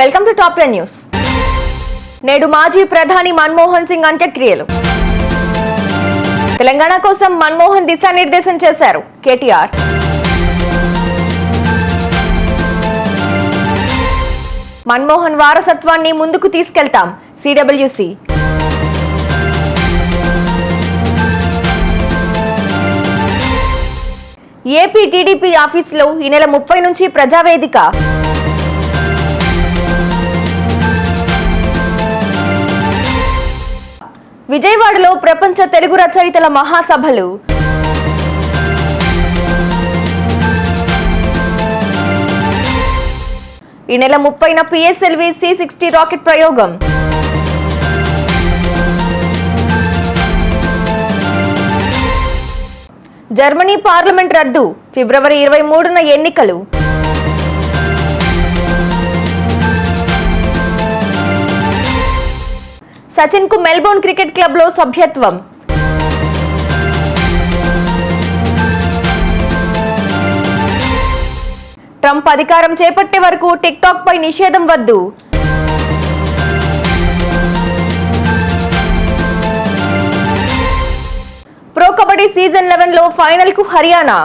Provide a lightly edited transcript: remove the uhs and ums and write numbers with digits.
Welcome to top 10 news. నేడు మాజీ ప్రధాని మన్మోహన్ సింగ్ అంత్యక్రియలు. తెలంగాణ కోసం మన్మోహన్ దిశానిర్దేశం చేశారు కేటీఆర్. మన్మోహన్ వారసత్వాన్ని ముందుకు తీసుకెళ్తాం సిడబ్ల్యూసి. ఏపీ టీడీపీ ఆఫీసులో ఈ నెల 30 నుంచి ప్రజావేదిక. విజయవాడలో ప్రపంచ తెలుగు రచయితల మహాసభలు. ఈ నెల 30న పిఎస్ఎల్వి C-60 రాకెట్ ప్రయోగం. జర్మనీ పార్లమెంట్ రద్దు, ఫిబ్రవరి 23న ఎన్నికలు. సచిన్ కు మెల్బోర్న్ క్రికెట్ క్లబ్ లో సభ్యత్వం. ట్రంప్ అధికారం చేపట్టే వరకు టిక్ టాక్ పై నిషేధం వద్దు. ప్రో కబడ్డీ సీజన్ 11లో ఫైనల్ కు హర్యానా.